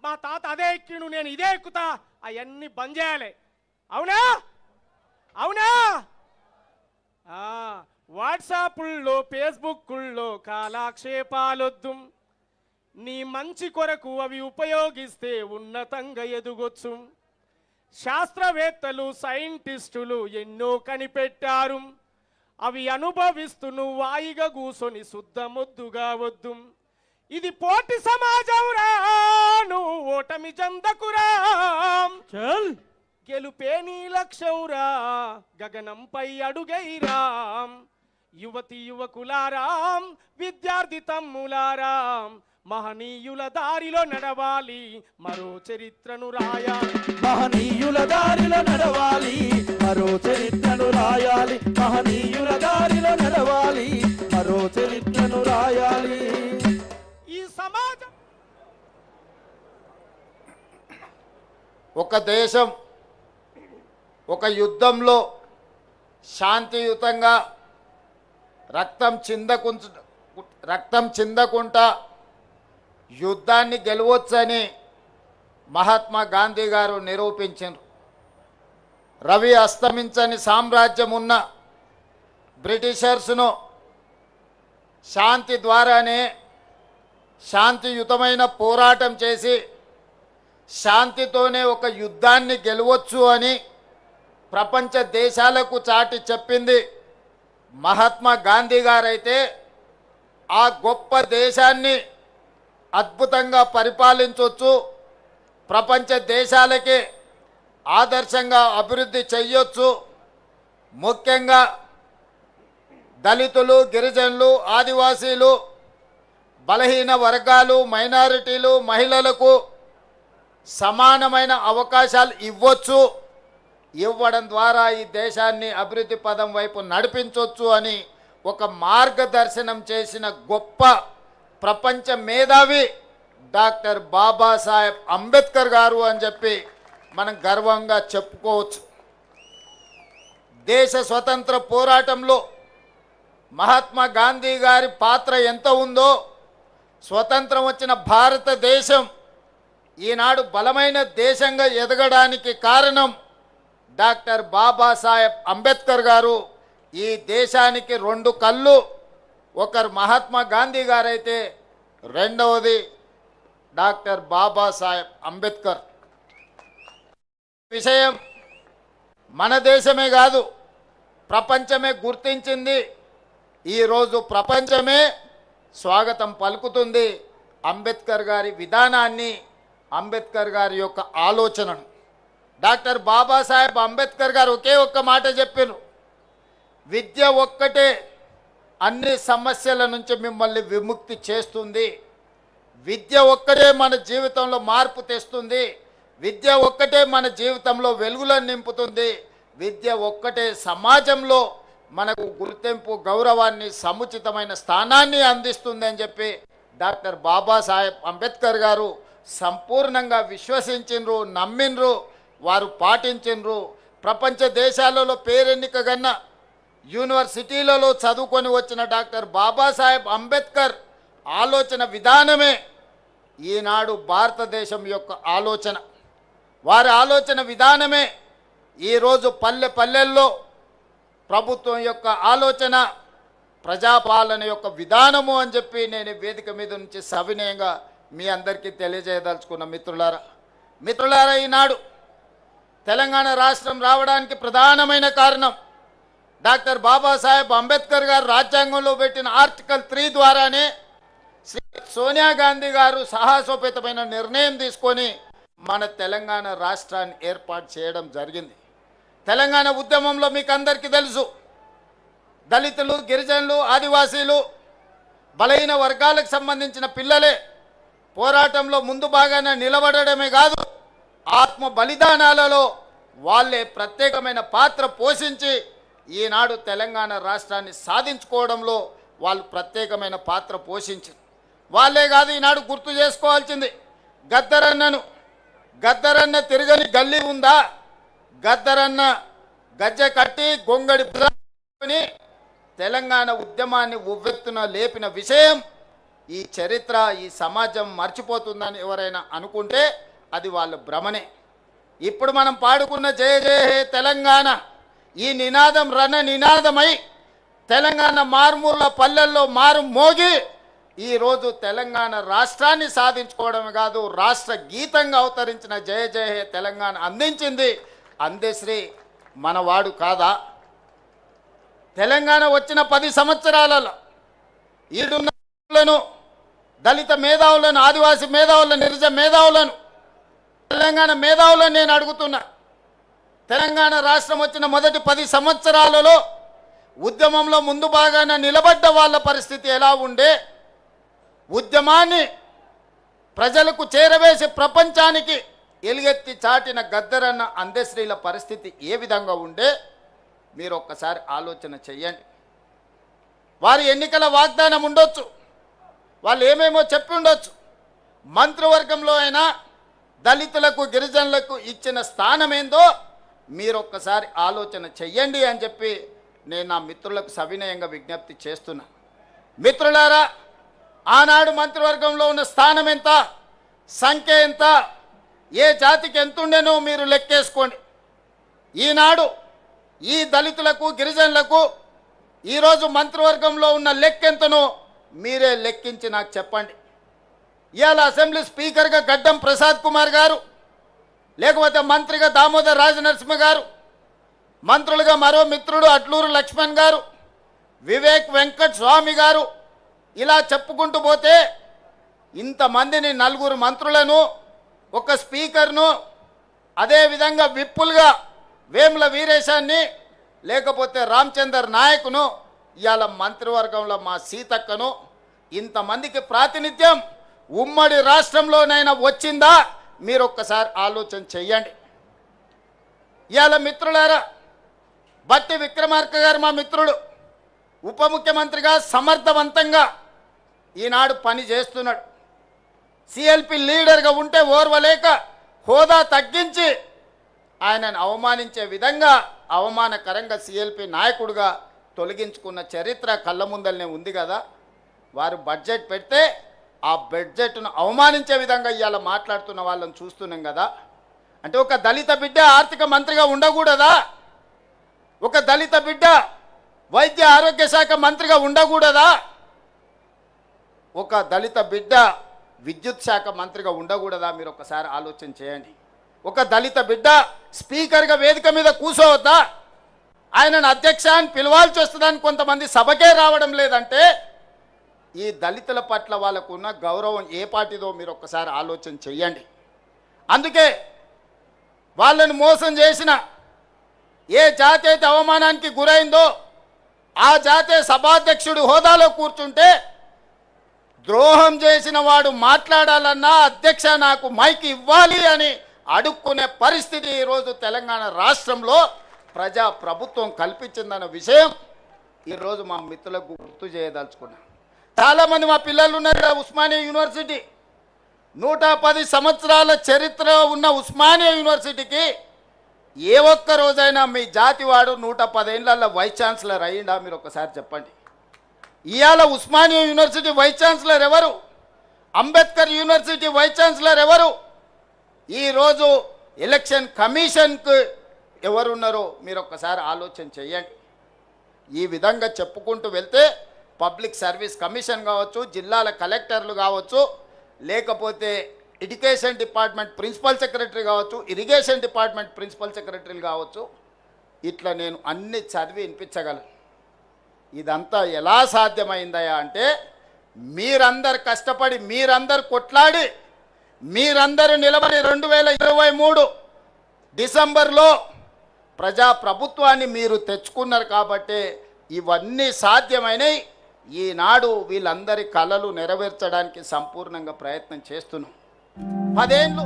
మా తాత అదే ఎక్కిండు, నేను ఇదే ఎక్కుతా, అవన్నీ బంద్ చేయాలి. అవునా అవునా? వాట్సాప్ల్లో ఫేస్బుక్ల్లో కాలాక్షేపాలొద్దు, నీ మంచి కొరకు అవి ఉపయోగిస్తే ఉన్నతంగా ఎదుగొచ్చు. శాస్త్రవేత్తలు సైంటిస్టులు ఎన్నో కనిపెట్టారు, అవి అనుభవిస్తూ నువ్వు వాయిగా కూసొని శుద్ధమొద్దుగా వద్దు. ఇది పోటీ సమాజంరా, నువ్వు ఓటమి చెందకురా, గెలుపే నీ లక్ష్యంరా, గగనంపై అడుగైరాం. యువతి యువకులారాం, విద్యార్థి తమ్ములారాం, మహనీయుల దారిలో నడవాలి, మరో చరిత్రను రాయాలి. మహనీయుల దారిలో నడవాలి, మరో చరిత్రను రాయాలి. మహనీయుల దారిలో నడవాలి, మరో చరిత్రను రాయాలి. ఈ సమాజం ఒక దేశం ఒక యుద్ధంలో శాంతియుతంగా రక్తం చిందకుంటా యుద్ధాన్ని గెలవచ్చని మహాత్మా గాంధీ గారు నిరూపించారు. రవి అస్తమించని సామ్రాజ్యం ఉన్న బ్రిటిషర్స్ను శాంతి ద్వారానే, శాంతియుతమైన పోరాటం చేసి శాంతితోనే ఒక యుద్ధాన్ని గెలవచ్చు అని ప్రపంచ దేశాలకు చాటి చెప్పింది మహాత్మా గాంధీ గారైతే, ఆ గొప్ప దేశాన్ని అద్భుతంగా పరిపాలించవచ్చు, ప్రపంచ దేశాలకి ఆదర్శంగా అభివృద్ధి చెయ్యొచ్చు. ముఖ్యంగా దళితులు, గిరిజనులు, ఆదివాసీలు, బలహీన వర్గాలు, మైనారిటీలు, మహిళలకు సమానమైన అవకాశాలు ఇవ్వచ్చు. ఇవ్వడం ద్వారా ఈ దేశాన్ని అభివృద్ధి పదం వైపు నడిపించవచ్చు అని ఒక మార్గదర్శనం చేసిన గొప్ప ప్రపంచ మేధావి డాక్టర్ బాబాసాహెబ్ అంబేద్కర్ గారు అని చెప్పి మనం గర్వంగా చెప్పుకోవచ్చు. దేశ స్వతంత్ర పోరాటంలో మహాత్మా గాంధీ గారి పాత్ర ఎంత ఉందో, స్వతంత్రం వచ్చిన భారతదేశం ఈనాడు బలమైన దేశంగా ఎదగడానికి కారణం డాక్టర్ బాబాసాహెబ్ అంబేద్కర్ గారు. ఈ దేశానికి రెండు కళ్ళు, ఒకరు మహాత్మా గాంధీ గారైతే రెండవది డాక్టర్ బాబాసాహెబ్ అంబేద్కర్. విషయం మన దేశమే కాదు, ప్రపంచమే గుర్తించింది. ఈరోజు ప్రపంచమే స్వాగతం పలుకుతుంది అంబేద్కర్ గారి విధానాన్ని, అంబేద్కర్ గారి యొక్క ఆలోచనను. డాక్టర్ బాబాసాహెబ్ అంబేద్కర్ గారు ఒకే ఒక్క మాట చెప్పారు, విద్య ఒక్కటే అన్ని సమస్యల నుంచి మిమ్మల్ని విముక్తి చేస్తుంది, విద్య ఒక్కటే మన జీవితంలో మార్పు తెస్తుంది, విద్య ఒక్కటే మన జీవితంలో వెలుగులను నింపుతుంది, విద్య ఒక్కటే సమాజంలో మనకు గుర్తింపు, గౌరవాన్ని, సముచితమైన స్థానాన్ని అందిస్తుంది అని చెప్పి డాక్టర్ బాబాసాహెబ్ అంబేద్కర్ గారు సంపూర్ణంగా విశ్వసించిండ్రు, నమ్మిండ్రు, వారు పాటించిండ్రు. ప్రపంచ దేశాలలో పేరెన్నికగన్న యూనివర్సిటీలలో చదువుకొని వచ్చిన డాక్టర్ బాబాసాహెబ్ అంబేద్కర్ ఆలోచన విధానమే ఈనాడు భారతదేశం యొక్క ఆలోచన. వారి ఆలోచన విధానమే ఈరోజు పల్లె పల్లెల్లో ప్రభుత్వం యొక్క ఆలోచన, ప్రజాపాలన యొక్క విధానము అని చెప్పి నేను వేదిక మీద నుంచి సవినయంగా మీ అందరికీ తెలియజేయదలుచుకున్న మిత్రులారా, ఈనాడు తెలంగాణ రాష్ట్రం రావడానికి ప్రధానమైన కారణం డాక్టర్ బాబాసాహెబ్ అంబేద్కర్ గారు రాజ్యాంగంలో పెట్టిన ఆర్టికల్ 3 ద్వారానే శ్రీ సోనియా గాంధీ గారు సాహసోపేతమైన నిర్ణయం తీసుకొని మన తెలంగాణ రాష్ట్రాన్ని ఏర్పాటు చేయడం జరిగింది. తెలంగాణ ఉద్యమంలో మీకు అందరికీ తెలుసు, దళితులు, గిరిజనులు, ఆదివాసీలు, బలహీన వర్గాలకు సంబంధించిన పిల్లలే పోరాటంలో ముందు భాగాన నిలబడడమే కాదు, ఆత్మ బలిదానాలలో వాళ్ళే ప్రత్యేకమైన పాత్ర పోషించి ఈనాడు తెలంగాణ రాష్ట్రాన్ని సాధించుకోవడంలో వాళ్ళు ప్రత్యేకమైన పాత్ర పోషించారు. వాళ్ళే కాదు, ఈనాడు గుర్తు చేసుకోవాల్సింది గద్దరన్న తిరగని గల్లీ ఉందా, గద్దరన్న గజ్జె కట్టి గొంగడి తెలంగాణ ఉద్యమాన్ని ఉవ్వెత్తున లేపిన విషయం ఈ చరిత్ర ఈ సమాజం మర్చిపోతుందని ఎవరైనా అనుకుంటే అది వాళ్ళ భ్రమనే. ఇప్పుడు మనం పాడుకున్న జయ జయ హే తెలంగాణ ఈ నినాదం రణ నినాదమై తెలంగాణ మారుమూల పల్లెల్లో మారు మోగి ఈరోజు తెలంగాణ రాష్ట్రాన్ని సాధించుకోవడమే కాదు రాష్ట్ర గీతంగా అవతరించిన జయ జయ హే తెలంగాణ అందించింది అందశ్రీ మనవాడు కాదా? తెలంగాణ వచ్చిన 10 సంవత్సరాలలో ఈడున్న దళిత మేధావులను, ఆదివాసీ మేధావులను, నిరజ మేధావులను, తెలంగాణ మేధావులను నేను అడుగుతున్నా. తెలంగాణ రాష్ట్రం వచ్చిన మొదటి 10 సంవత్సరాలలో ఉద్యమంలో ముందు భాగాన నిలబడ్డ వాళ్ళ పరిస్థితి ఎలా ఉండే, ఉద్యమాన్ని ప్రజలకు చేరవేసి ప్రపంచానికి ఎలుగెత్తి చాటిన గద్దరన్న అందశ్రీల పరిస్థితి ఏ విధంగా ఉండే మీరు ఒక్కసారి ఆలోచన చెయ్యండి. వారి ఎన్నికల వాగ్దానం ఉండొచ్చు, వాళ్ళు ఏమేమో చెప్పి ఉండొచ్చు, మంత్రివర్గంలో అయినా దళితులకు గిరిజనులకు ఇచ్చిన స్థానం ఏందో మీరు ఒక్కసారి ఆలోచన చెయ్యండి అని చెప్పి నేను నా మిత్రులకు సవినయంగా విజ్ఞప్తి చేస్తున్నా. మిత్రులారా, ఆనాడు మంత్రివర్గంలో ఉన్న స్థానం ఎంత, సంఖ్య ఎంత, ఏ జాతికి ఎంతుండేనో మీరు లెక్కేసుకోండి. ఈనాడు ఈ దళితులకు గిరిజనులకు ఈరోజు మంత్రివర్గంలో ఉన్న లెక్కెంతనో మీరే లెక్కించి నాకు చెప్పండి. ఇవాళ అసెంబ్లీ స్పీకర్గా గడ్డం ప్రసాద్ కుమార్ గారు, లేకపోతే మంత్రిగా దామోదర్ రాజనరసింహ గారు, మంత్రులుగా మరో మిత్రుడు అట్లూరు లక్ష్మణ్ గారు, వివేక్ వెంకట్ స్వామి గారు, ఇలా చెప్పుకుంటూ పోతే ఇంతమందిని 4 మంత్రులను, ఒక స్పీకర్ను, అదేవిధంగా విప్పులుగా వేముల వీరేశాన్ని, లేకపోతే రామచందర్ నాయకును, ఇవాళ మంత్రివర్గంలో మా సీతక్కను, ఇంతమందికి ప్రాతినిధ్యం ఉమ్మడి రాష్ట్రంలోనైనా వచ్చిందా మీరు ఒక్కసారి ఆలోచన చెయ్యండి. ఇవాళ మిత్రులారా, బట్టి విక్రమార్క గారు మా మిత్రుడు ఉప ముఖ్యమంత్రిగా సమర్థవంతంగా ఈనాడు పని చేస్తున్నాడు. సిఎల్పి లీడర్గా ఉంటే ఓర్వలేక హోదా తగ్గించి ఆయనను అవమానించే విధంగా అవమానకరంగా సిఎల్పి నాయకుడిగా తొలగించుకున్న చరిత్ర కళ్ళ ముందలనే ఉంది కదా. వారు బడ్జెట్ పెడితే ఆ బడ్జెట్ను అవమానించే విధంగా ఇవాళ మాట్లాడుతున్న వాళ్ళని చూస్తున్నాం కదా. అంటే ఒక దళిత బిడ్డ ఆర్థిక మంత్రిగా ఉండకూడదా? ఒక దళిత బిడ్డ వైద్య ఆరోగ్య శాఖ మంత్రిగా ఉండకూడదా? ఒక దళిత బిడ్డ విద్యుత్ శాఖ మంత్రిగా ఉండకూడదా? మీరు ఒకసారి ఆలోచన చేయండి. ఒక దళిత బిడ్డ స్పీకర్గా వేదిక మీద కూర్చోవద్దా? ఆయనను అధ్యక్ష అని పిలవాల్సి వస్తుందని కొంతమంది సభకే రావడం లేదంటే ఈ దళితుల పట్ల వాళ్ళకు ఉన్న గౌరవం ఏ పాటిదో మీరు ఒక్కసారి ఆలోచన చెయ్యండి. అందుకే వాళ్ళని మోసం చేసిన ఏ జాతి అయితే అవమానానికి గురైందో ఆ జాతే సభాధ్యక్షుడు హోదాలో కూర్చుంటే ద్రోహం చేసిన వాడు మాట్లాడాలన్నా అధ్యక్ష నాకు మైక్ ఇవ్వాలి అని అడుక్కునే పరిస్థితి ఈరోజు తెలంగాణ రాష్ట్రంలో ప్రజా ప్రభుత్వం కల్పించిందన్న విషయం ఈరోజు మా మిత్రులకు గుర్తు చేయదలుచుకున్నా. చాలామంది మా పిల్లలు ఉన్నారు ఉస్మానియా యూనివర్సిటీ, 110 సంవత్సరాల చరిత్ర ఉన్న ఉస్మానియా యూనివర్సిటీకి ఏ ఒక్క రోజైనా మీ జాతి వాడు 110 ఏళ్ళల్లో వైస్ ఛాన్సలర్ అయ్యిందా? మీరు ఒకసారి చెప్పండి. ఇవాళ ఉస్మానియా యూనివర్సిటీ వైస్ ఛాన్సలర్ ఎవరు? అంబేద్కర్ యూనివర్సిటీ వైస్ ఛాన్సలర్ ఎవరు? ఈరోజు ఎలక్షన్ కమిషన్కు ఎవరున్నారో మీరు ఒక్కసారి ఆలోచన చేయండి. ఈ విధంగా చెప్పుకుంటూ వెళ్తే పబ్లిక్ సర్వీస్ కమిషన్ కావచ్చు, జిల్లాల కలెక్టర్లు కావచ్చు, లేకపోతే ఎడ్యుకేషన్ డిపార్ట్మెంట్ ప్రిన్సిపల్ సెక్రటరీ కావచ్చు, ఇరిగేషన్ డిపార్ట్మెంట్ ప్రిన్సిపల్ సెక్రటరీలు కావచ్చు, ఇట్లా నేను అన్ని చదివి వినిపించగలను. ఇదంతా ఎలా సాధ్యమైందయా అంటే మీరందరు కష్టపడి, మీరందరు కొట్లాడి, మీరందరూ నిలబడి 2023 డిసెంబర్లో ప్రజాప్రభుత్వాన్ని మీరు తెచ్చుకున్నారు కాబట్టి ఇవన్నీ సాధ్యమైనవి. ఈనాడు వీళ్ళందరి కలలు నెరవేర్చడానికి సంపూర్ణంగా ప్రయత్నం చేస్తున్నాం. 10 ఏళ్ళు